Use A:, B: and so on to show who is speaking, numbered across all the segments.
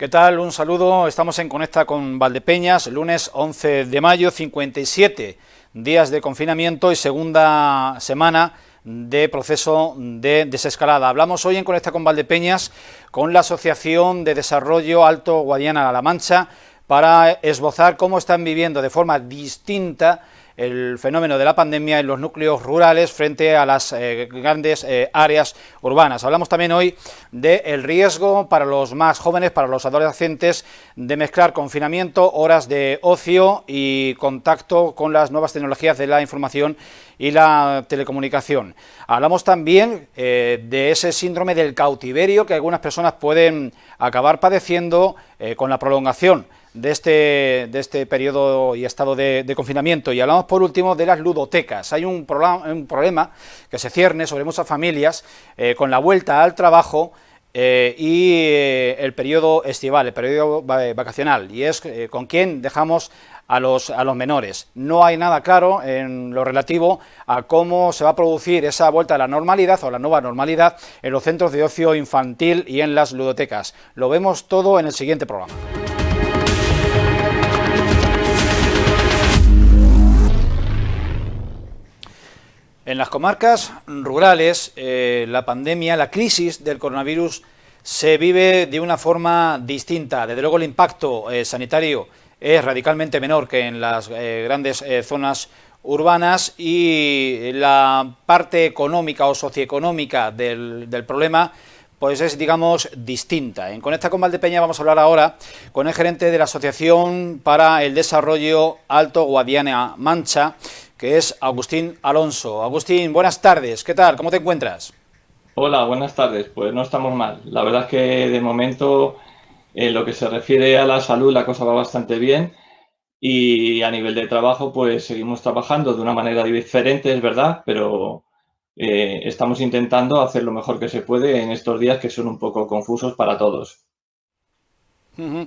A: ¿Qué tal? Un saludo. Estamos en Conecta con Valdepeñas, lunes 11 de mayo, 57 días de confinamiento y segunda semana de proceso de desescalada. Hablamos hoy en Conecta con Valdepeñas con la Asociación de Desarrollo Alto Guadiana-La Mancha para esbozar cómo están viviendo de forma distinta el fenómeno de la pandemia en los núcleos rurales frente a las grandes áreas urbanas. Hablamos también hoy del riesgo para los más jóvenes, para los adolescentes, de mezclar confinamiento, horas de ocio y contacto con las nuevas tecnologías de la información y la telecomunicación. Hablamos también de ese síndrome del cautiverio que algunas personas pueden acabar padeciendo con la prolongación de este periodo y estado de confinamiento. Y hablamos por último de las ludotecas. Hay un problema que se cierne sobre muchas familias con la vuelta al trabajo el periodo estival, el periodo vacacional, y es con quién dejamos a los menores. No hay nada claro en lo relativo a cómo se va a producir esa vuelta a la normalidad o la nueva normalidad en los centros de ocio infantil y en las ludotecas. Lo vemos todo en el siguiente programa. En las comarcas rurales, la pandemia, la crisis del coronavirus se vive de una forma distinta. Desde luego el impacto sanitario es radicalmente menor que en las grandes zonas urbanas y la parte económica o socioeconómica del problema pues es, digamos, distinta. En Conecta con Valdepeñas vamos a hablar ahora con el gerente de la Asociación para el Desarrollo Alto Guadiana Mancha, que es Agustín Alonso. Agustín, buenas tardes, ¿qué tal? ¿Cómo te encuentras?
B: Hola, buenas tardes. Pues no estamos mal. La verdad es que de momento, en lo que se refiere a la salud, la cosa va bastante bien y a nivel de trabajo, pues seguimos trabajando de una manera diferente, es verdad, pero estamos intentando hacer lo mejor que se puede en estos días que son un poco confusos para todos.
A: Uh-huh.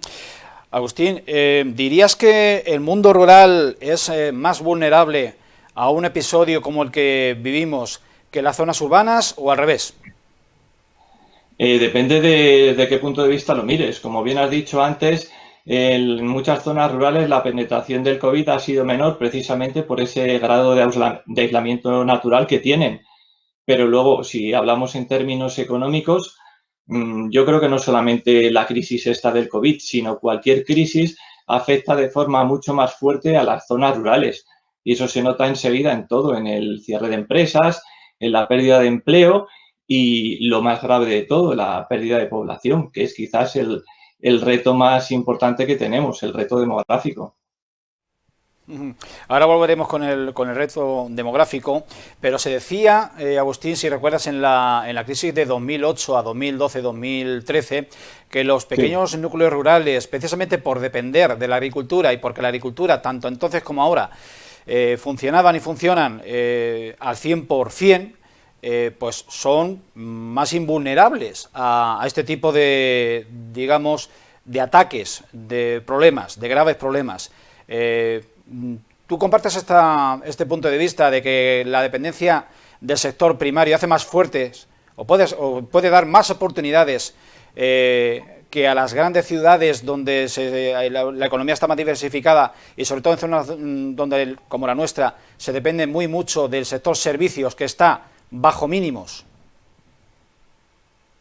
A: Agustín, ¿dirías que el mundo rural es más vulnerable a un episodio como el que vivimos que las zonas urbanas o al revés?
B: Depende de qué punto de vista lo mires. Como bien has dicho antes, en muchas zonas rurales la penetración del COVID ha sido menor precisamente por ese grado de aislamiento natural que tienen. Pero luego, si hablamos en términos económicos, yo creo que no solamente la crisis esta del COVID, sino cualquier crisis afecta de forma mucho más fuerte a las zonas rurales. Y eso se nota enseguida en todo, en el cierre de empresas, en la pérdida de empleo y lo más grave de todo, la pérdida de población, que es quizás el reto más importante que tenemos, el reto demográfico.
A: Ahora volveremos con el reto demográfico, pero se decía, Agustín, si recuerdas, en la crisis de 2008 a 2012, 2013, que los
B: Sí.
A: pequeños núcleos rurales, precisamente por depender de la agricultura y porque la agricultura, tanto entonces como ahora, funcionaban y funcionan al 100%, pues son más invulnerables a este tipo de, digamos, de ataques, de problemas, de graves problemas. ¿Tú compartes este punto de vista de que la dependencia del sector primario hace más fuertes o puede dar más oportunidades que a las grandes ciudades donde la economía está más diversificada y sobre todo en zonas donde, como la nuestra, se depende muy mucho del sector servicios que está bajo mínimos?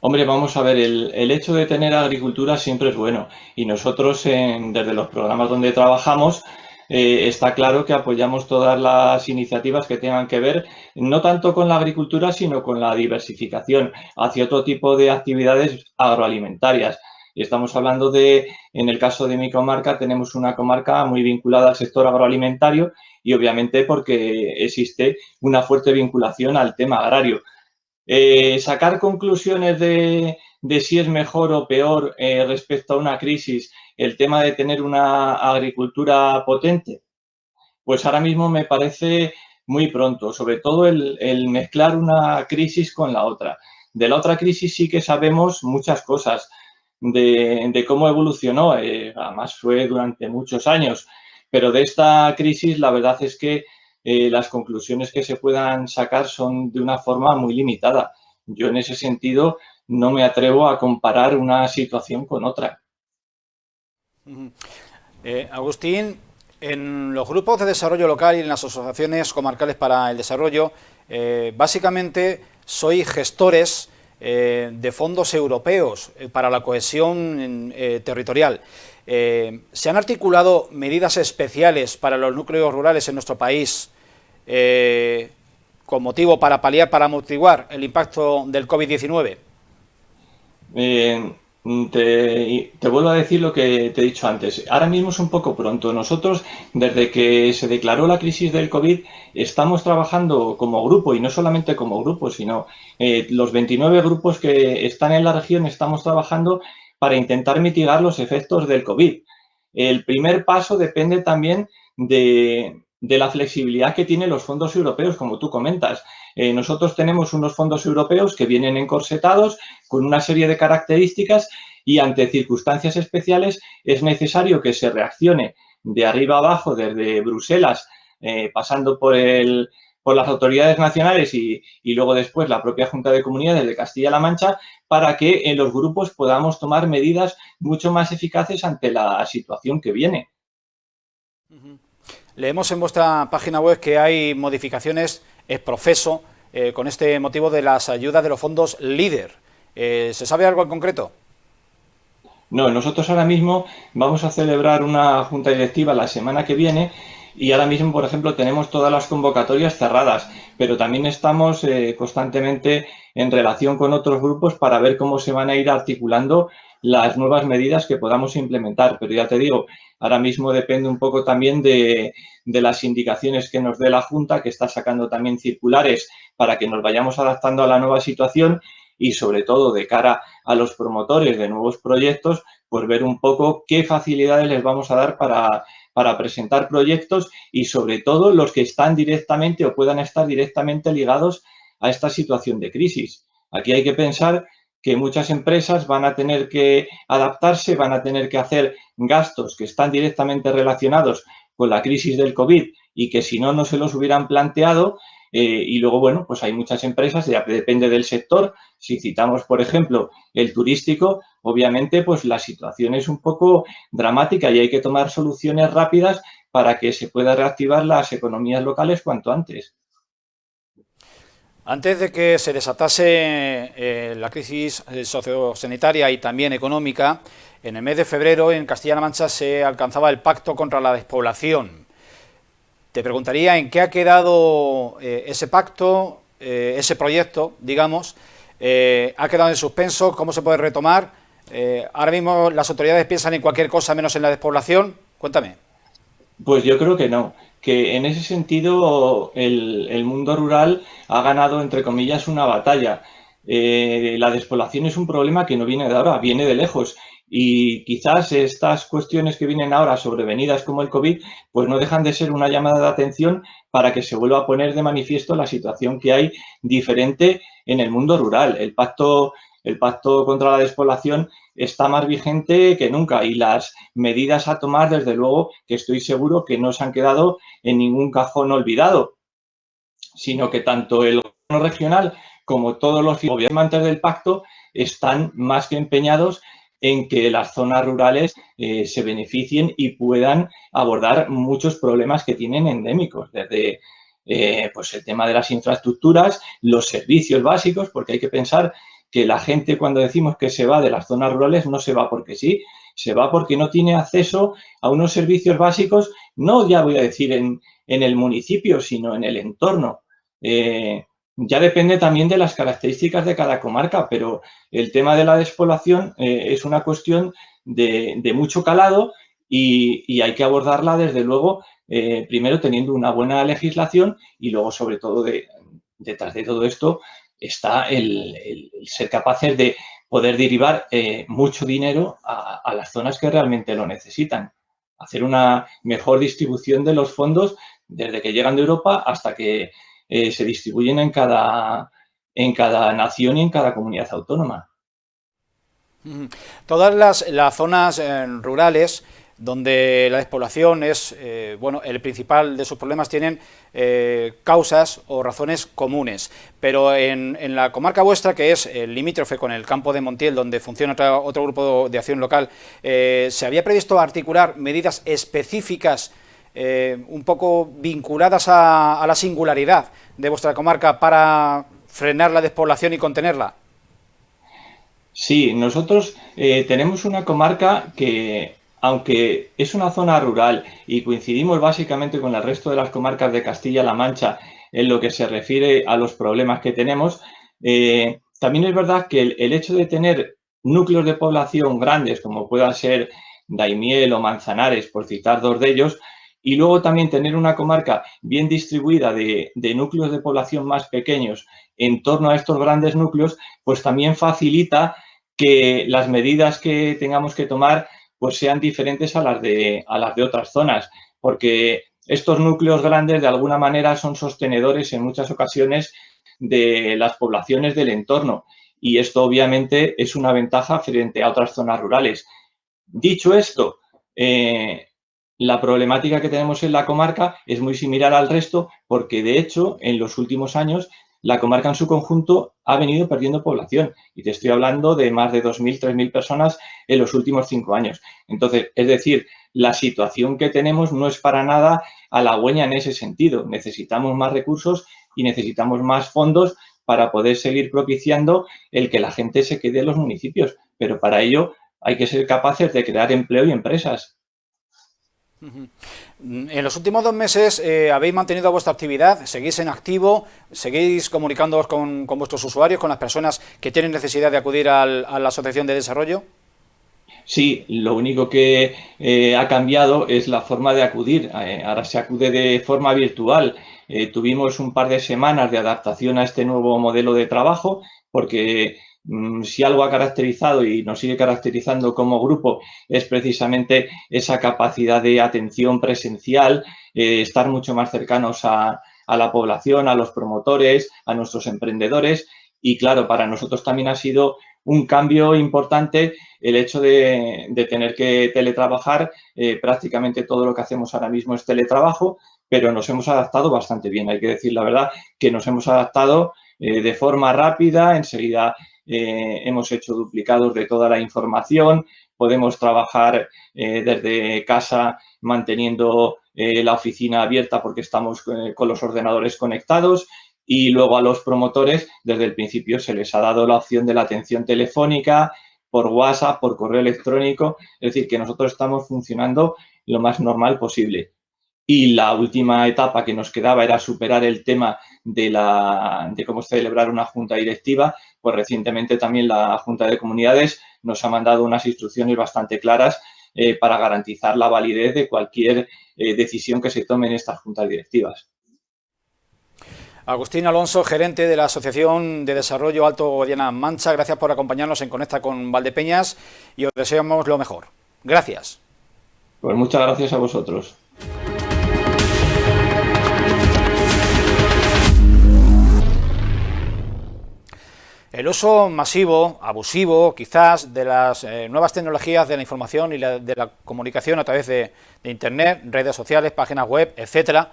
B: Hombre, vamos a ver, el hecho de tener agricultura siempre es bueno y nosotros desde los programas donde trabajamos está claro que apoyamos todas las iniciativas que tengan que ver no tanto con la agricultura, sino con la diversificación hacia otro tipo de actividades agroalimentarias. Y estamos hablando en el caso de mi comarca, tenemos una comarca muy vinculada al sector agroalimentario y obviamente porque existe una fuerte vinculación al tema agrario. Sacar conclusiones de si es mejor o peor respecto a una crisis el tema de tener una agricultura potente, pues ahora mismo me parece muy pronto, sobre todo el mezclar una crisis con la otra. De la otra crisis sí que sabemos muchas cosas de cómo evolucionó, además fue durante muchos años, pero de esta crisis la verdad es que las conclusiones que se puedan sacar son de una forma muy limitada. Yo en ese sentido no me atrevo a comparar una situación con otra.
A: Agustín, en los grupos de desarrollo local y en las asociaciones comarcales para el desarrollo, básicamente sois gestores de fondos europeos para la cohesión territorial. ¿Se han articulado medidas especiales para los núcleos rurales en nuestro país con motivo para paliar, para amortiguar el impacto del COVID-19?
B: Te vuelvo a decir lo que te he dicho antes. Ahora mismo es un poco pronto. Nosotros, desde que se declaró la crisis del COVID, estamos trabajando como grupo, y no solamente como grupo, sino los 29 grupos que están en la región, estamos trabajando para intentar mitigar los efectos del COVID. El primer paso depende también de la flexibilidad que tienen los fondos europeos, como tú comentas. Nosotros tenemos unos fondos europeos que vienen encorsetados con una serie de características y ante circunstancias especiales es necesario que se reaccione de arriba abajo, desde Bruselas, pasando por las autoridades nacionales y luego después la propia Junta de Comunidades de Castilla-La Mancha, para que en los grupos podamos tomar medidas mucho más eficaces ante la situación que viene.
A: Leemos en vuestra página web que hay modificaciones ex profeso con este motivo de las ayudas de los fondos LEADER. ¿Se sabe algo en concreto?
B: No, nosotros ahora mismo vamos a celebrar una junta directiva la semana que viene y ahora mismo, por ejemplo, tenemos todas las convocatorias cerradas, pero también estamos constantemente en relación con otros grupos para ver cómo se van a ir articulando las nuevas medidas que podamos implementar. Pero ya te digo, ahora mismo depende un poco también de las indicaciones que nos dé la Junta, que está sacando también circulares para que nos vayamos adaptando a la nueva situación y, sobre todo, de cara a los promotores de nuevos proyectos, pues ver un poco qué facilidades les vamos a dar para presentar proyectos y, sobre todo, los que están directamente o puedan estar directamente ligados a esta situación de crisis. Aquí hay que pensar que muchas empresas van a tener que adaptarse, van a tener que hacer gastos que están directamente relacionados con la crisis del COVID y que si no, no se los hubieran planteado. Y luego, bueno, pues hay muchas empresas, ya depende del sector. Si citamos, por ejemplo, el turístico, obviamente, pues la situación es un poco dramática y hay que tomar soluciones rápidas para que se pueda reactivar las economías locales cuanto antes.
A: Antes de que se desatase la crisis sociosanitaria y también económica, en el mes de febrero en Castilla-La Mancha se alcanzaba el Pacto contra la Despoblación. Te preguntaría en qué ha quedado ese pacto, ese proyecto, digamos, ha quedado en suspenso, cómo se puede retomar. Ahora mismo las autoridades piensan en cualquier cosa menos en la despoblación. Cuéntame.
B: Pues yo creo que no, que en ese sentido el mundo rural ha ganado, entre comillas, una batalla. La despoblación es un problema que no viene de ahora, viene de lejos. Y quizás estas cuestiones que vienen ahora sobrevenidas como el COVID, pues no dejan de ser una llamada de atención para que se vuelva a poner de manifiesto la situación que hay diferente en el mundo rural. El pacto contra la despoblación está más vigente que nunca y las medidas a tomar, desde luego, que estoy seguro que no se han quedado en ningún cajón olvidado, sino que tanto el gobierno regional como todos los gobernantes del pacto están más que empeñados en que las zonas rurales se beneficien y puedan abordar muchos problemas que tienen endémicos, desde pues el tema de las infraestructuras, los servicios básicos, porque hay que pensar que la gente, cuando decimos que se va de las zonas rurales, no se va porque sí, se va porque no tiene acceso a unos servicios básicos, no ya voy a decir en el municipio, sino en el entorno. Ya depende también de las características de cada comarca, pero el tema de la despoblación es una cuestión de mucho calado y hay que abordarla, desde luego, primero teniendo una buena legislación y luego, sobre todo, detrás de todo esto está el ser capaces de poder derivar mucho dinero a las zonas que realmente lo necesitan. Hacer una mejor distribución de los fondos desde que llegan de Europa hasta que se distribuyen en cada nación y en cada comunidad autónoma.
A: Todas las zonas rurales donde la despoblación es, bueno, el principal de sus problemas tienen causas o razones comunes, pero en la comarca vuestra, que es el limítrofe con el campo de Montiel, donde funciona otro grupo de acción local, ¿se había previsto articular medidas específicas un poco vinculadas a la singularidad de vuestra comarca para frenar la despoblación y contenerla?
B: Sí, nosotros tenemos una comarca que, aunque es una zona rural y coincidimos básicamente con el resto de las comarcas de Castilla-La Mancha en lo que se refiere a los problemas que tenemos, también es verdad que el hecho de tener núcleos de población grandes, como pueda ser Daimiel o Manzanares, por citar dos de ellos, y luego también tener una comarca bien distribuida de núcleos de población más pequeños en torno a estos grandes núcleos, pues también facilita que las medidas que tengamos que tomar pues sean diferentes a las de otras zonas, porque estos núcleos grandes de alguna manera son sostenedores en muchas ocasiones de las poblaciones del entorno, y esto obviamente es una ventaja frente a otras zonas rurales. Dicho esto, la problemática que tenemos en la comarca es muy similar al resto porque, de hecho, en los últimos años la comarca en su conjunto ha venido perdiendo población, y te estoy hablando de más de 2.000, 3.000 personas en los últimos 5 años. Entonces, es decir, la situación que tenemos no es para nada halagüeña en ese sentido. Necesitamos más recursos y necesitamos más fondos para poder seguir propiciando el que la gente se quede en los municipios, pero para ello hay que ser capaces de crear empleo y empresas.
A: En los últimos 2 meses habéis mantenido vuestra actividad, seguís en activo, seguís comunicándoos con vuestros usuarios, con las personas que tienen necesidad de acudir a la Asociación de Desarrollo.
B: Sí, lo único que ha cambiado es la forma de acudir. Ahora se acude de forma virtual. Tuvimos un par de semanas de adaptación a este nuevo modelo de trabajo porque si algo ha caracterizado y nos sigue caracterizando como grupo es precisamente esa capacidad de atención presencial, estar mucho más cercanos a la población, a los promotores, a nuestros emprendedores, y claro, para nosotros también ha sido un cambio importante el hecho de tener que teletrabajar. Prácticamente todo lo que hacemos ahora mismo es teletrabajo, pero nos hemos adaptado bastante bien. Hay que decir la verdad que nos hemos adaptado de forma rápida. Enseguida hemos hecho duplicados de toda la información. Podemos trabajar desde casa manteniendo la oficina abierta porque estamos con los ordenadores conectados. Y luego a los promotores, desde el principio se les ha dado la opción de la atención telefónica, por WhatsApp, por correo electrónico. Es decir, que nosotros estamos funcionando lo más normal posible. Y la última etapa que nos quedaba era superar el tema de cómo celebrar una junta directiva. Pues recientemente también la Junta de Comunidades nos ha mandado unas instrucciones bastante claras para garantizar la validez de cualquier decisión que se tome en estas juntas directivas.
A: Agustín Alonso, gerente de la Asociación de Desarrollo Alto Guadiana Mancha, gracias por acompañarnos en Conecta con Valdepeñas y os deseamos lo mejor. Gracias.
B: Pues muchas gracias a vosotros.
A: El uso masivo, abusivo, quizás, de las nuevas tecnologías de la información y de la comunicación a través de Internet, redes sociales, páginas web, etcétera,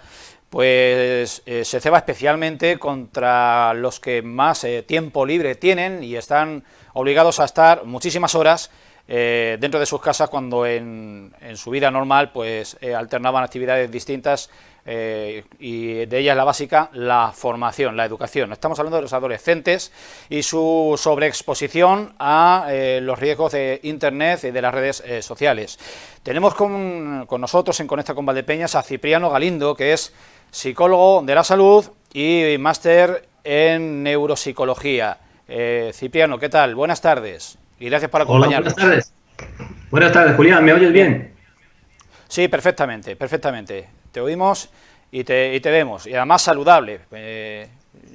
A: pues se ceba especialmente contra los que más tiempo libre tienen y están obligados a estar muchísimas horas dentro de sus casas cuando en su vida normal pues alternaban actividades distintas y de ellas la básica, la formación, la educación. Estamos hablando de los adolescentes y su sobreexposición a los riesgos de Internet y de las redes sociales. Tenemos con nosotros en Conecta con Valdepeñas a Cipriano Galindo, que es psicólogo de la salud y máster en neuropsicología. Cipriano, ¿qué tal? Buenas tardes y gracias por acompañarnos.
C: Hola, buenas tardes. Buenas tardes, Julián, ¿me oyes bien?
A: Sí, perfectamente, perfectamente. Te oímos y te vemos, y además saludable.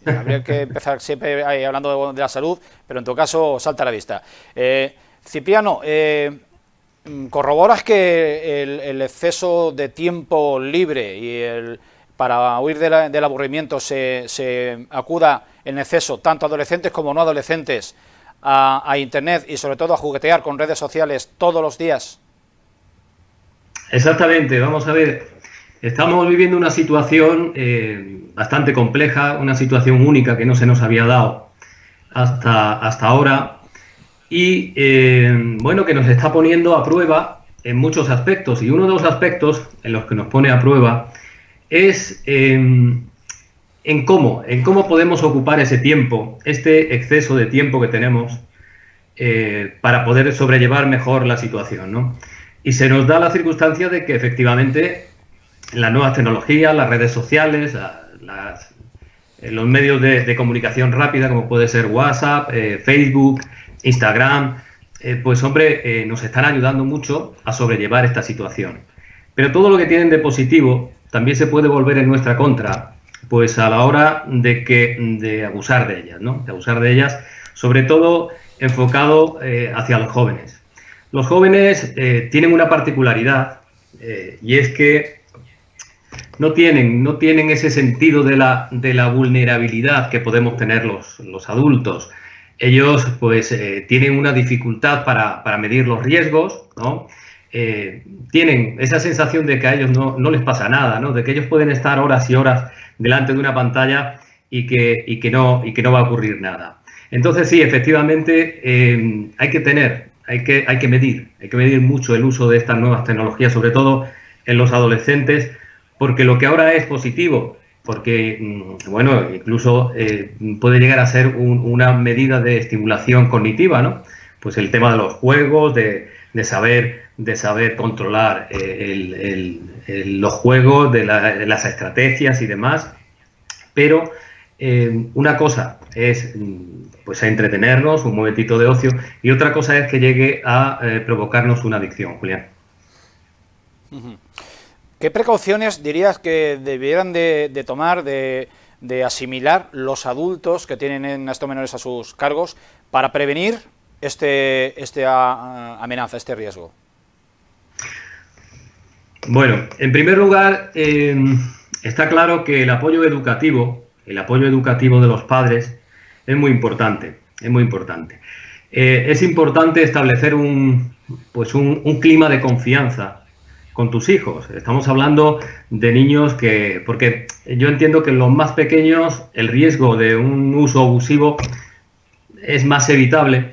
A: Habría que empezar siempre hablando de la salud, pero en tu caso salta a la vista. Cipriano, ¿corroboras que el exceso de tiempo libre y para huir del aburrimiento se acuda en exceso, tanto adolescentes como no adolescentes, a Internet y sobre todo a juguetear con redes sociales todos los días?
C: Exactamente, vamos a ver. Estamos viviendo una situación bastante compleja, una situación única que no se nos había dado hasta ahora y bueno, que nos está poniendo a prueba en muchos aspectos. Y uno de los aspectos en los que nos pone a prueba es en cómo podemos ocupar ese tiempo, este exceso de tiempo que tenemos para poder sobrellevar mejor la situación, ¿no? Y se nos da la circunstancia de que efectivamente las nuevas tecnologías, las redes sociales, los medios de comunicación rápida, como puede ser WhatsApp, Facebook, Instagram, pues hombre, nos están ayudando mucho a sobrellevar esta situación. Pero todo lo que tienen de positivo también se puede volver en nuestra contra, pues a la hora de abusar de ellas, ¿no? De abusar de ellas, sobre todo enfocado hacia los jóvenes. Los jóvenes tienen una particularidad y es que no tienen ese sentido de la vulnerabilidad que podemos tener los adultos. Ellos pues tienen una dificultad para medir los riesgos, ¿no? Tienen esa sensación de que a ellos no les pasa nada, ¿no? De que ellos pueden estar horas y horas delante de una pantalla y que no va a ocurrir nada. Entonces sí, efectivamente hay que medir mucho el uso de estas nuevas tecnologías, sobre todo en los adolescentes, porque lo que ahora es positivo, porque, bueno, incluso puede llegar a ser una medida de estimulación cognitiva, ¿no? Pues el tema de los juegos, de saber controlar los juegos, de las estrategias y demás, pero una cosa es pues a entretenernos, un momentito de ocio, y otra cosa es que llegue a provocarnos una adicción, Julián.
A: ¿Qué precauciones dirías que debieran de tomar, de asimilar los adultos que tienen en estos menores a sus cargos para prevenir esta amenaza, este riesgo? Bueno, en primer lugar, está claro que el apoyo educativo de los padres es muy importante, es muy importante. Es importante establecer un clima de confianza con tus hijos. Estamos hablando de niños porque yo entiendo que en los más pequeños el riesgo de un uso abusivo es más evitable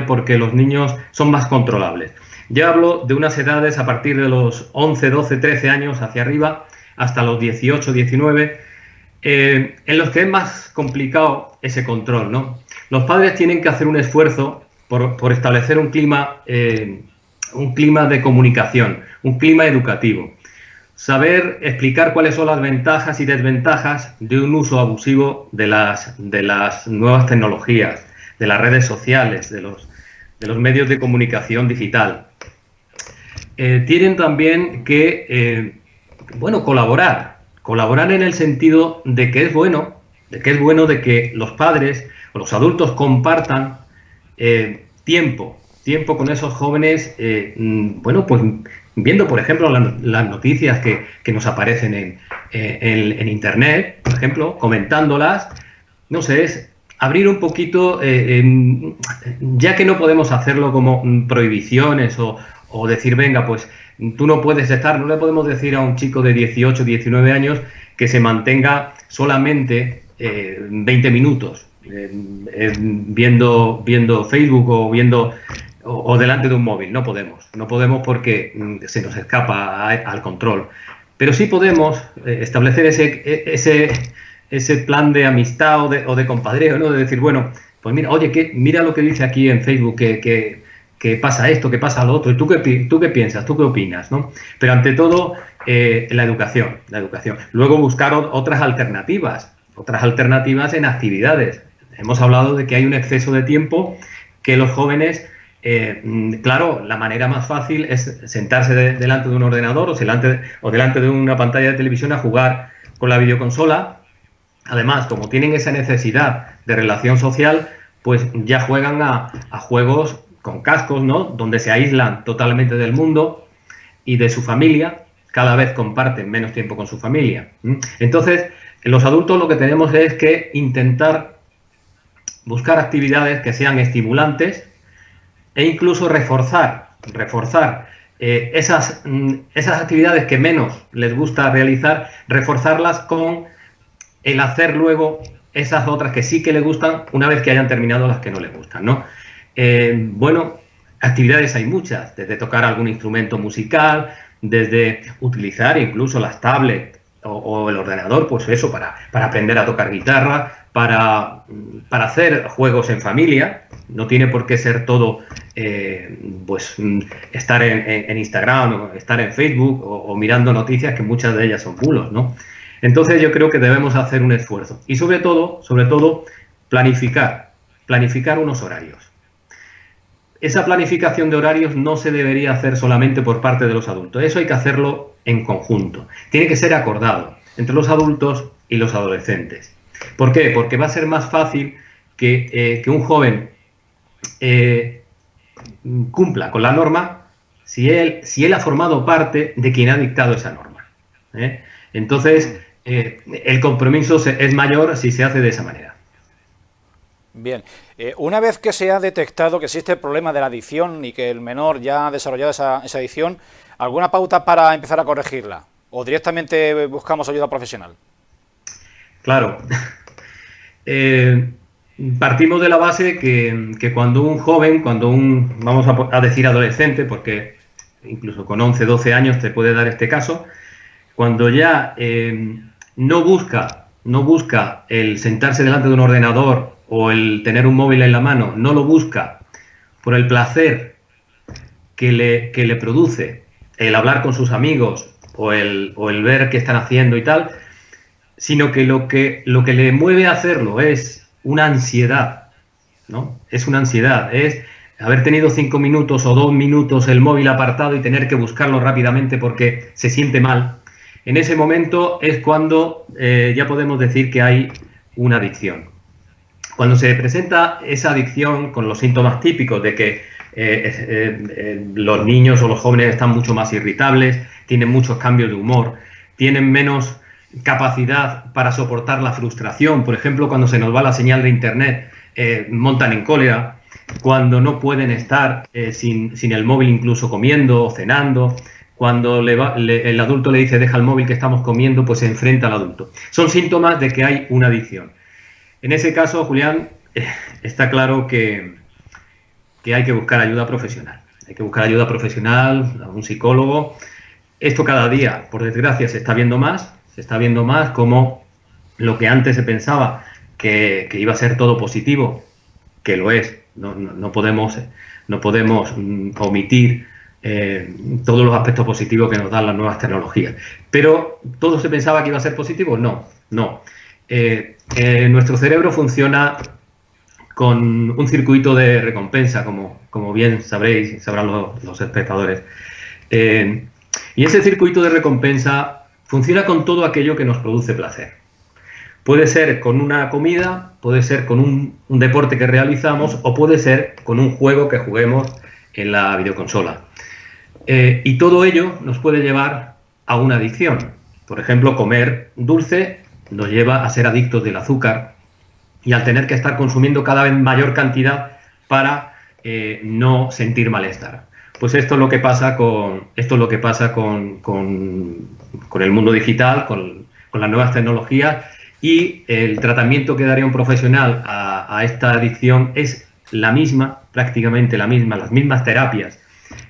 A: porque los niños son más controlables. Yo hablo de unas edades a partir de los 11, 12, 13 años hacia arriba, hasta los 18, 19, en los que es más complicado ese control, ¿no? Los padres tienen que hacer un esfuerzo por establecer un clima de comunicación, un clima educativo. Saber explicar cuáles son las ventajas y desventajas de un uso abusivo de las nuevas tecnologías, de las redes sociales, de los medios de comunicación digital. Tienen también que colaborar en el sentido de que es bueno de que los padres o los adultos compartan tiempo con esos jóvenes, pues viendo, por ejemplo, las noticias que nos aparecen en Internet, por ejemplo, comentándolas. No sé, es abrir un poquito, ya que no podemos hacerlo como prohibiciones o decir, venga, pues tú no puedes estar, no le podemos decir a un chico de 18, 19 años que se mantenga solamente 20 minutos viendo Facebook o delante de un móvil. No podemos porque se nos escapa al control. Pero sí podemos establecer ese plan de amistad o de compadreo, ¿no? De decir, bueno, pues mira, oye, mira lo que dice aquí en Facebook, que pasa esto, que pasa lo otro, y tú qué piensas, tú qué opinas, ¿no? Pero ante todo, la educación. Luego buscar otras alternativas en actividades. Hemos hablado de que hay un exceso de tiempo que los jóvenes, claro, la manera más fácil es sentarse delante de un ordenador o delante de una pantalla de televisión a jugar con la videoconsola. Además, como tienen esa necesidad de relación social, pues ya juegan a juegos con cascos, ¿no? Donde se aíslan totalmente del mundo y de su familia, cada vez comparten menos tiempo con su familia. Entonces, los adultos lo que tenemos es que intentar buscar actividades que sean estimulantes e incluso reforzar
C: esas actividades que menos les gusta realizar, reforzarlas con el hacer luego esas otras que sí que les gustan una vez que hayan terminado las que no les gustan, ¿no? Bueno, actividades hay muchas, desde tocar algún instrumento musical, desde utilizar incluso las tablets o el ordenador, pues eso, para aprender a tocar guitarra, para hacer juegos en familia. No tiene por qué ser todo, pues, estar en Instagram o estar en Facebook o mirando noticias, que muchas de ellas son bulos, ¿no? Entonces yo creo que debemos hacer un esfuerzo y sobre todo, planificar unos horarios. Esa planificación de horarios no se debería hacer solamente por parte de los adultos, eso hay que hacerlo en conjunto. Tiene que ser acordado entre los adultos y los adolescentes. ¿Por qué? Porque va a ser más fácil que un joven cumpla con la norma si él ha formado parte de quien ha dictado esa norma. Entonces, el compromiso es mayor si se hace de esa manera.
A: Bien, una vez que se ha detectado que existe el problema de la adicción y que el menor ya ha desarrollado esa adicción, ¿alguna pauta para empezar a corregirla? ¿O directamente buscamos ayuda profesional?
C: Claro. Partimos de la base que cuando un joven, vamos a decir adolescente, porque incluso con 11, 12 años te puede dar este caso, cuando ya no busca el sentarse delante de un ordenador o el tener un móvil en la mano, no lo busca por el placer que le produce el hablar con sus amigos o el ver qué están haciendo y tal, sino que lo que le mueve a hacerlo es una ansiedad, ¿no? Es una ansiedad, es haber tenido 5 minutos o 2 minutos el móvil apartado y tener que buscarlo rápidamente porque se siente mal. En ese momento es cuando ya podemos decir que hay una adicción. Cuando se presenta esa adicción con los síntomas típicos de que los niños o los jóvenes están mucho más irritables, tienen muchos cambios de humor, tienen menos capacidad para soportar la frustración, por ejemplo, cuando se nos va la señal de internet, montan en cólera, cuando no pueden estar sin el móvil incluso comiendo o cenando, cuando el adulto le dice deja el móvil que estamos comiendo, pues se enfrenta al adulto. Son síntomas de que hay una adicción. En ese caso, Julián, está claro que hay que buscar ayuda profesional. Hay que buscar ayuda profesional, a un psicólogo. Esto cada día, por desgracia, se está viendo más como lo que antes se pensaba que iba a ser todo positivo, que lo es. No podemos omitir todos los aspectos positivos que nos dan las nuevas tecnologías. Pero ¿todo se pensaba que iba a ser positivo? No. Nuestro cerebro funciona con un circuito de recompensa, como bien sabrán los espectadores. Y ese circuito de recompensa funciona con todo aquello que nos produce placer. Puede ser con una comida, puede ser con un deporte que realizamos o puede ser con un juego que juguemos en la videoconsola. Y todo ello nos puede llevar a una adicción. Por ejemplo, comer dulce nos lleva a ser adictos del azúcar y al tener que estar consumiendo cada vez mayor cantidad para no sentir malestar. Pues esto es lo que pasa con el mundo digital, con las nuevas tecnologías, y el tratamiento que daría un profesional a esta adicción es prácticamente la misma, las mismas terapias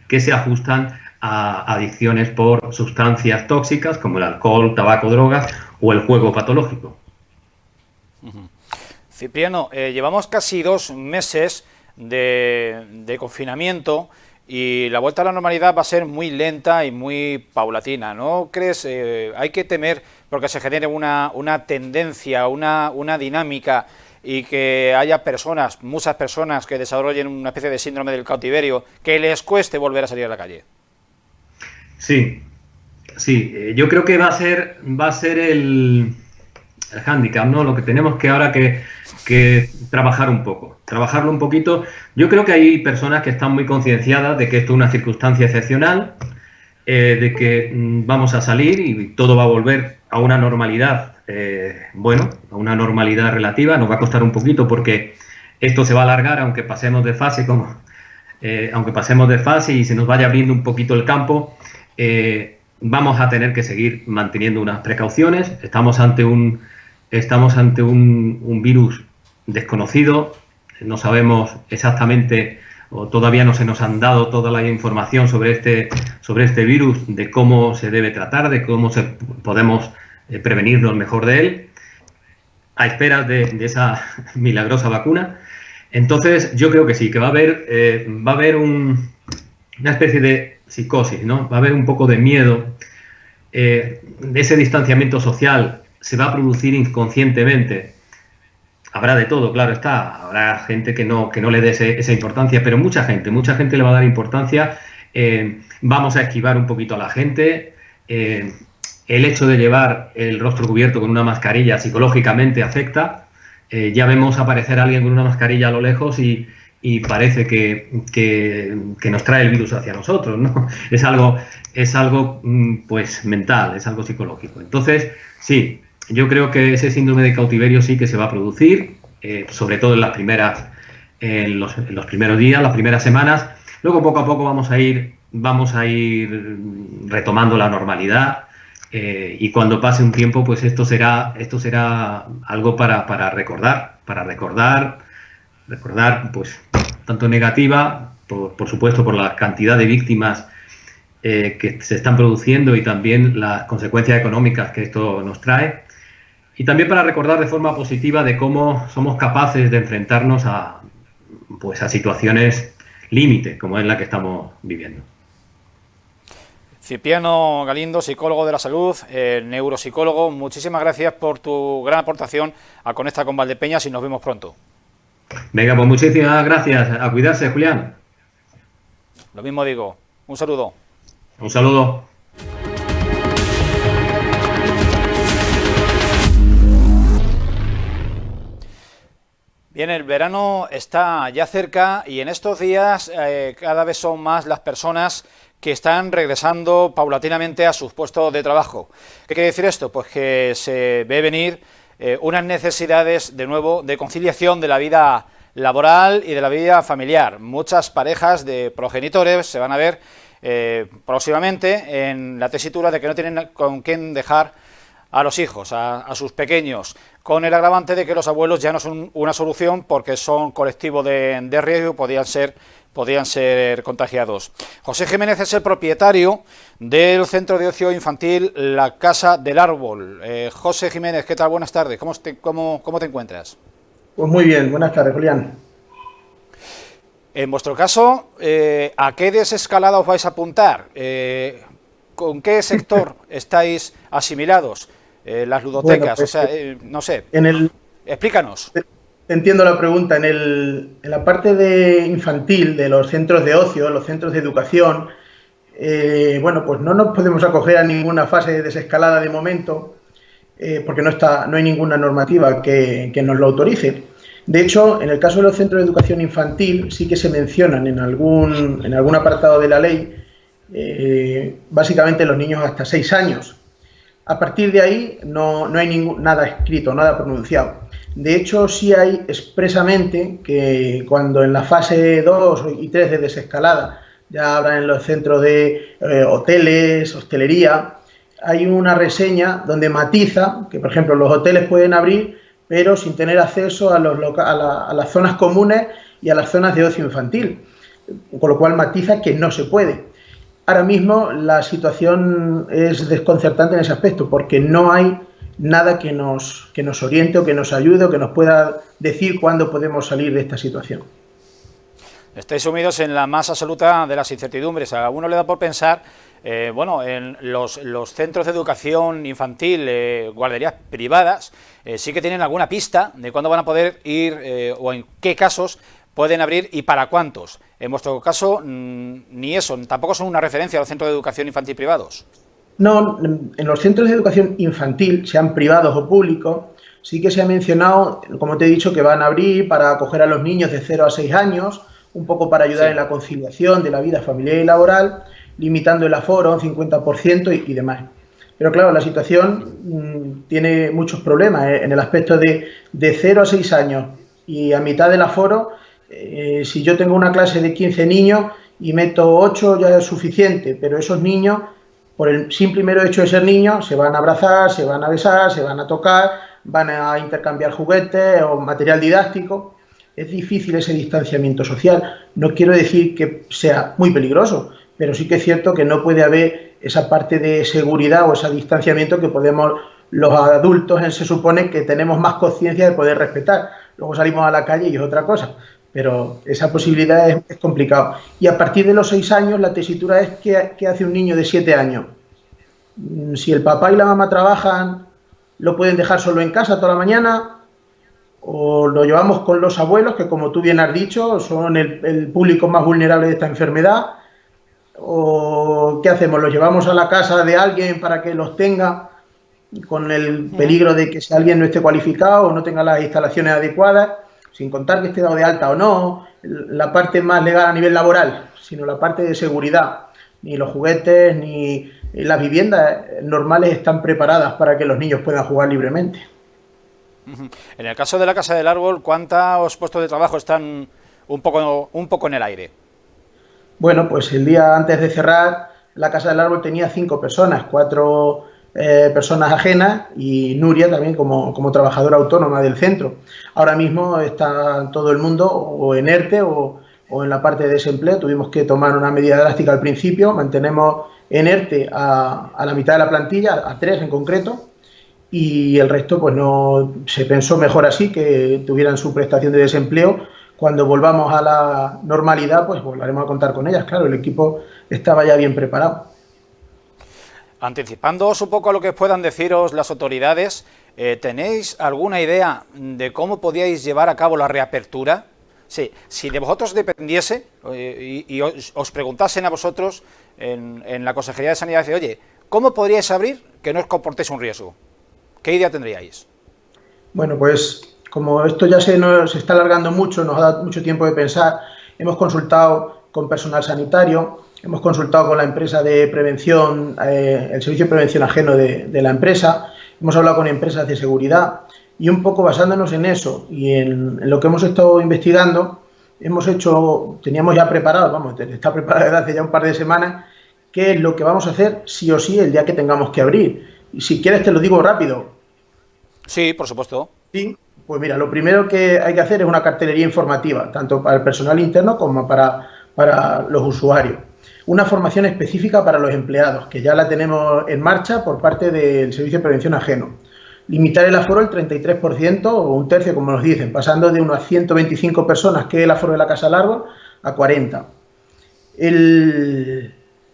C: que se ajustan a adicciones por sustancias tóxicas como el alcohol, tabaco, drogas o el juego patológico.
A: Cipriano, llevamos casi 2 meses de confinamiento y la vuelta a la normalidad va a ser muy lenta y muy paulatina. ¿No crees? Hay que temer porque se genere una tendencia, una dinámica y que haya muchas personas que desarrollen una especie de síndrome del cautiverio, que les cueste volver a salir a la calle.
C: Sí, yo creo que va a ser el hándicap, ¿no? Lo que tenemos que ahora que trabajarlo un poquito. Yo creo que hay personas que están muy concienciadas de que esto es una circunstancia excepcional, de que vamos a salir y todo va a volver a una normalidad, a una normalidad relativa. Nos va a costar un poquito porque esto se va a alargar, aunque pasemos de fase, como aunque pasemos de fase y se nos vaya abriendo un poquito el campo, vamos a tener que seguir manteniendo unas precauciones. Estamos ante un virus desconocido, no sabemos exactamente, o todavía no se nos han dado toda la información sobre este virus, de cómo se debe tratar, de cómo podemos prevenirnos mejor de él, a esperas de esa milagrosa vacuna. Entonces, yo creo que sí, que va a haber una especie de psicosis, ¿no? Va a haber un poco de miedo. De ese distanciamiento social se va a producir inconscientemente. Habrá de todo, claro está. Habrá gente que no le dé esa importancia, pero mucha gente le va a dar importancia. Vamos a esquivar un poquito a la gente. El hecho de llevar el rostro cubierto con una mascarilla psicológicamente afecta. Ya vemos aparecer a alguien con una mascarilla a lo lejos y parece que nos trae el virus hacia nosotros, ¿no? Es algo pues mental, es algo psicológico. Entonces, sí, yo creo que ese síndrome de cautiverio sí que se va a producir, sobre todo en los primeros días, las primeras semanas. Luego, poco a poco, vamos a ir retomando la normalidad. Y cuando pase un tiempo, pues esto será algo para recordar, pues tanto negativa, por supuesto, por la cantidad de víctimas que se están produciendo y también las consecuencias económicas que esto nos trae, y también para recordar de forma positiva de cómo somos capaces de enfrentarnos a situaciones límite, como es la que estamos viviendo.
A: Cipriano Galindo, psicólogo de la salud, neuropsicólogo, muchísimas gracias por tu gran aportación a Conecta con Valdepeñas y nos vemos pronto.
C: Venga, pues muchísimas gracias. A cuidarse, Julián.
A: Lo mismo digo. Un saludo.
C: Un saludo.
A: Bien, el verano está ya cerca y en estos días cada vez son más las personas que están regresando paulatinamente a sus puestos de trabajo. ¿Qué quiere decir esto? Pues que se ve venir unas necesidades de nuevo de conciliación de la vida laboral y de la vida familiar. Muchas parejas de progenitores se van a ver próximamente en la tesitura de que no tienen con quién dejar a los hijos, a sus pequeños, con el agravante de que los abuelos ya no son una solución porque son colectivo de riesgo y podían ser contagiados. José Jiménez es el propietario del centro de ocio infantil La Casa del Árbol. José Jiménez, ¿qué tal? Buenas tardes. ¿Cómo te encuentras?
D: Pues muy bien, buenas tardes, Julián.
A: En vuestro caso, ¿a qué desescalada os vais a apuntar? ¿Con qué sector estáis asimilados? Las ludotecas, bueno, pues, o sea, no sé. Explícanos.
D: Entiendo la pregunta. En la parte de infantil, de los centros de ocio, los centros de educación, bueno, pues no nos podemos acoger a ninguna fase de desescalada de momento, porque no hay ninguna normativa que nos lo autorice. De hecho, en el caso de los centros de educación infantil, sí que se mencionan en algún apartado de la ley, básicamente los niños hasta 6 años. A partir de ahí no hay nada escrito, nada pronunciado. De hecho, sí hay expresamente que cuando en la fase 2 y 3 de desescalada, ya hablan en los centros de hoteles, hostelería, hay una reseña donde matiza que, por ejemplo, los hoteles pueden abrir, pero sin tener acceso a las zonas comunes y a las zonas de ocio infantil, con lo cual matiza que no se puede. Ahora mismo la situación es desconcertante en ese aspecto, porque no hay nada que nos oriente o que nos ayude o que nos pueda decir cuándo podemos salir de esta situación.
A: Estáis sumidos en la más absoluta de las incertidumbres. A uno le da por pensar, bueno, en los centros de educación infantil, guarderías privadas, sí que tienen alguna pista de cuándo van a poder ir o en qué casos pueden abrir y para cuántos. En vuestro caso, ni eso, tampoco son una referencia a los centros de educación infantil privados.
D: No, en los centros de educación infantil, sean privados o públicos, sí que se ha mencionado, como te he dicho, que van a abrir para acoger a los niños de 0 a 6 años, un poco para ayudar en la conciliación de la vida familiar y laboral, limitando el aforo a un 50% y demás. Pero claro, la situación tiene muchos problemas en el aspecto de 0 a 6 años y a mitad del aforo, Si yo tengo una clase de 15 niños y meto 8 ya es suficiente, pero esos niños, por el simple y mero hecho de ser niños, se van a abrazar, se van a besar, se van a tocar, van a intercambiar juguetes o material didáctico. Es difícil ese distanciamiento social. No quiero decir que sea muy peligroso, pero sí que es cierto que no puede haber esa parte de seguridad o ese distanciamiento que podemos los adultos, se supone que tenemos más conciencia de poder respetar. Luego salimos a la calle y es otra cosa, pero esa posibilidad es complicado. Y a partir de los 6 años, la tesitura es ¿qué hace un niño de 7 años? Si el papá y la mamá trabajan, ¿lo pueden dejar solo en casa toda la mañana? ¿O lo llevamos con los abuelos, que como tú bien has dicho, son el público más vulnerable de esta enfermedad? ¿O qué hacemos? ¿Los llevamos a la casa de alguien para que los tenga, con el peligro de que si alguien no esté cualificado o no tenga las instalaciones adecuadas, sin contar que esté dado de alta o no, la parte más legal a nivel laboral, sino la parte de seguridad? Ni los juguetes ni las viviendas normales están preparadas para que los niños puedan jugar libremente.
A: En el caso de la Casa del Árbol, ¿cuántos puestos de trabajo están un poco en el aire?
D: Bueno, pues el día antes de cerrar, la Casa del Árbol tenía 5 personas, 4 personas ajenas y Nuria también como trabajadora autónoma del centro. Ahora mismo está todo el mundo o en ERTE o en la parte de desempleo. Tuvimos que tomar una medida drástica al principio, mantenemos en ERTE a la mitad de la plantilla, a 3 en concreto, y el resto pues no se pensó mejor así, que tuvieran su prestación de desempleo. Cuando volvamos a la normalidad, pues volveremos a contar con ellas. Claro, el equipo estaba ya bien preparado.
A: Anticipándoos un poco a lo que puedan deciros las autoridades, ¿tenéis alguna idea de cómo podíais llevar a cabo la reapertura? Sí, si de vosotros dependiese y os preguntasen a vosotros en la Consejería de Sanidad, oye, ¿cómo podríais abrir que no os comportéis un riesgo? ¿Qué idea tendríais?
D: Bueno, pues como esto ya se está alargando mucho, nos ha dado mucho tiempo de pensar, hemos consultado con personal sanitario, hemos consultado con la empresa de prevención, el servicio de prevención ajeno de la empresa, hemos hablado con empresas de seguridad y un poco basándonos en eso y en lo que hemos estado investigando, teníamos ya preparado, está preparado desde hace ya un par de semanas, qué es lo que vamos a hacer sí o sí el día que tengamos que abrir. Y si quieres te lo digo rápido.
A: Sí, por supuesto.
D: Sí, pues mira, lo primero que hay que hacer es una cartelería informativa, tanto para el personal interno como para los usuarios. Una formación específica para los empleados, que ya la tenemos en marcha por parte del Servicio de Prevención Ajeno. Limitar el aforo al 33% o un tercio, como nos dicen, pasando de unas 125 personas, que es el aforo de la Casa del Árbol, a 40.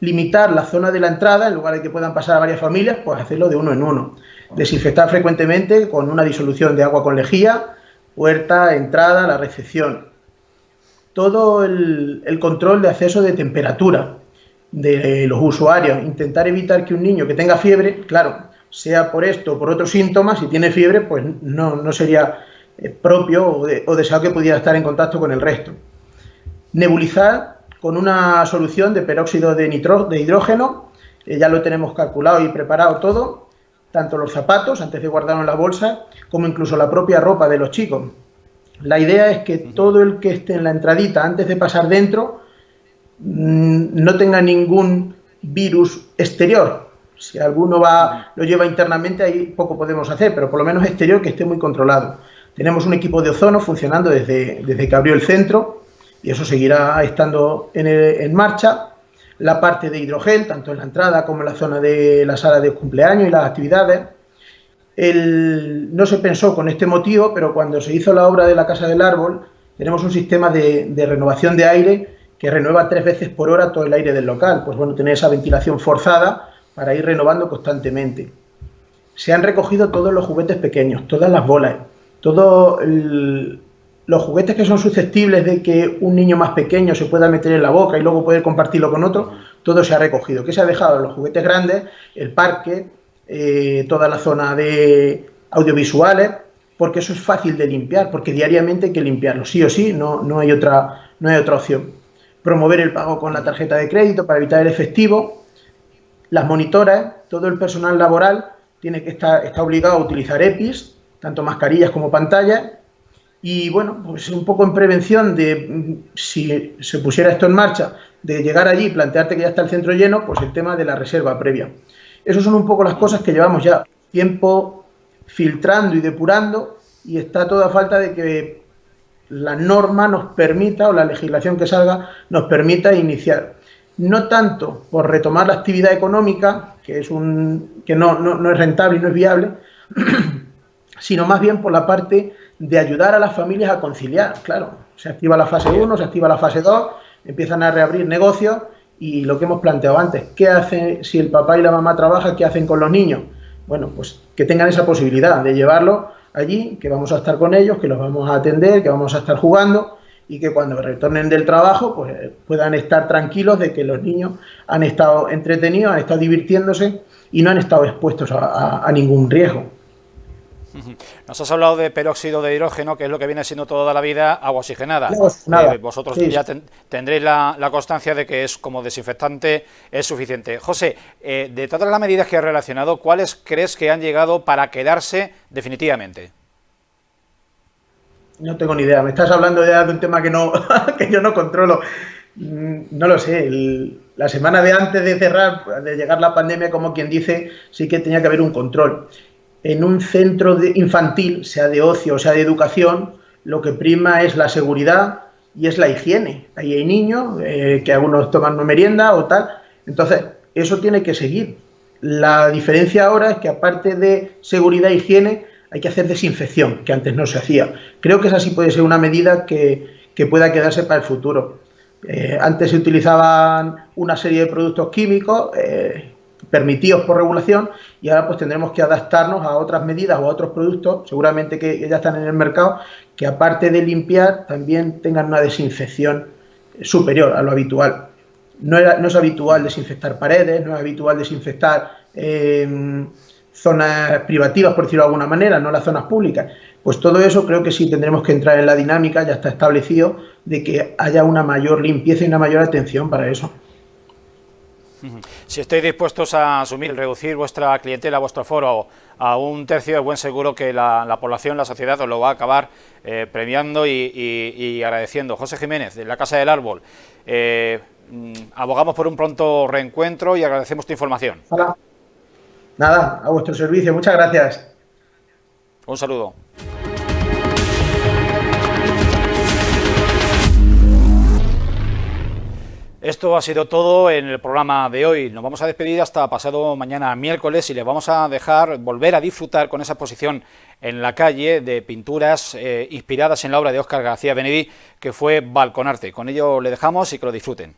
D: Limitar la zona de la entrada, en lugar de que puedan pasar a varias familias, pues hacerlo de uno en uno. Desinfectar frecuentemente con una disolución de agua con lejía, puerta, entrada, la recepción. Todo el control de acceso de temperatura de los usuarios. Intentar evitar que un niño que tenga fiebre, claro, sea por esto o por otros síntomas, si tiene fiebre, pues no sería propio o deseado que pudiera estar en contacto con el resto. Nebulizar con una solución de peróxido de hidrógeno, ya lo tenemos calculado y preparado todo, tanto los zapatos, antes de guardarlos en la bolsa, como incluso la propia ropa de los chicos. La idea es que todo el que esté en la entradita, antes de pasar dentro, no tenga ningún virus exterior. Si alguno lo lleva internamente, ahí poco podemos hacer, pero por lo menos exterior, que esté muy controlado. Tenemos un equipo de ozono funcionando desde que abrió el centro, y eso seguirá estando en marcha. La parte de hidrogel, tanto en la entrada como en la zona de la sala de cumpleaños y las actividades. No se pensó con este motivo, pero cuando se hizo la obra de la Casa del Árbol, tenemos un sistema de renovación de aire que renueva 3 veces por hora todo el aire del local. Pues bueno, tener esa ventilación forzada para ir renovando constantemente. Se han recogido todos los juguetes pequeños, todas las bolas, todos los juguetes que son susceptibles de que un niño más pequeño se pueda meter en la boca y luego poder compartirlo con otro, todo se ha recogido. ¿Qué se ha dejado? Los juguetes grandes, el parque, toda la zona de audiovisuales, porque eso es fácil de limpiar, porque diariamente hay que limpiarlo, sí o sí, no hay otra opción. Promover el pago con la tarjeta de crédito para evitar el efectivo. Las monitoras, todo el personal laboral está obligado a utilizar EPIs, tanto mascarillas como pantallas, Y bueno, pues un poco en prevención de si se pusiera esto en marcha, de llegar allí y plantearte que ya está el centro lleno, pues el tema de la reserva previa. Esas son un poco las cosas que llevamos ya tiempo filtrando y depurando, y está toda falta de que la norma nos permita, o la legislación que salga, nos permita iniciar. No tanto por retomar la actividad económica, que no es rentable y no es viable, sino más bien por la parte de ayudar a las familias a conciliar. Claro, se activa la fase 1, se activa la fase 2, empiezan a reabrir negocios, y lo que hemos planteado antes, ¿qué hace si el papá y la mamá trabajan? ¿Qué hacen con los niños? Bueno, pues que tengan esa posibilidad de llevarlos allí, que vamos a estar con ellos, que los vamos a atender, que vamos a estar jugando, y que cuando retornen del trabajo pues puedan estar tranquilos de que los niños han estado entretenidos, han estado divirtiéndose y no han estado expuestos a ningún riesgo.
A: Nos has hablado de peróxido de hidrógeno, que es lo que viene siendo toda la vida agua oxigenada. Vosotros sí, ya tendréis la constancia de que es como desinfectante, es suficiente. José, de todas las medidas que has relacionado, ¿cuáles crees que han llegado para quedarse definitivamente?
D: No tengo ni idea. Me estás hablando ya de un tema que que yo no controlo. No lo sé. La semana de antes de llegar la pandemia, como quien dice, sí que tenía que haber un control. En un centro infantil, sea de ocio o sea de educación, lo que prima es la seguridad y es la higiene. Ahí hay niños que algunos toman una merienda o tal. Entonces, eso tiene que seguir. La diferencia ahora es que, aparte de seguridad e higiene, hay que hacer desinfección, que antes no se hacía. Creo que esa sí puede ser una medida que pueda quedarse para el futuro. Antes se utilizaban una serie de productos químicos permitidos por regulación, y ahora pues tendremos que adaptarnos a otras medidas o a otros productos, seguramente que ya están en el mercado, que aparte de limpiar también tengan una desinfección superior a lo habitual. No es habitual desinfectar paredes, no es habitual desinfectar zonas privativas, por decirlo de alguna manera, no las zonas públicas. Pues todo eso creo que sí tendremos que entrar en la dinámica, ya está establecido, de que haya una mayor limpieza y una mayor atención para eso.
A: Si estáis dispuestos a asumir, reducir vuestra clientela, vuestro aforo a un tercio, es buen seguro que la población, la sociedad, os lo va a acabar premiando y agradeciendo. José Jiménez, de la Casa del Árbol, abogamos por un pronto reencuentro y agradecemos tu información.
D: Hola. Nada, a vuestro servicio. Muchas gracias.
A: Un saludo. Esto ha sido todo en el programa de hoy. Nos vamos a despedir hasta pasado mañana miércoles y les vamos a dejar volver a disfrutar con esa exposición en la calle de pinturas inspiradas en la obra de Óscar García Benedí, que fue Balconarte. Con ello le dejamos y que lo disfruten.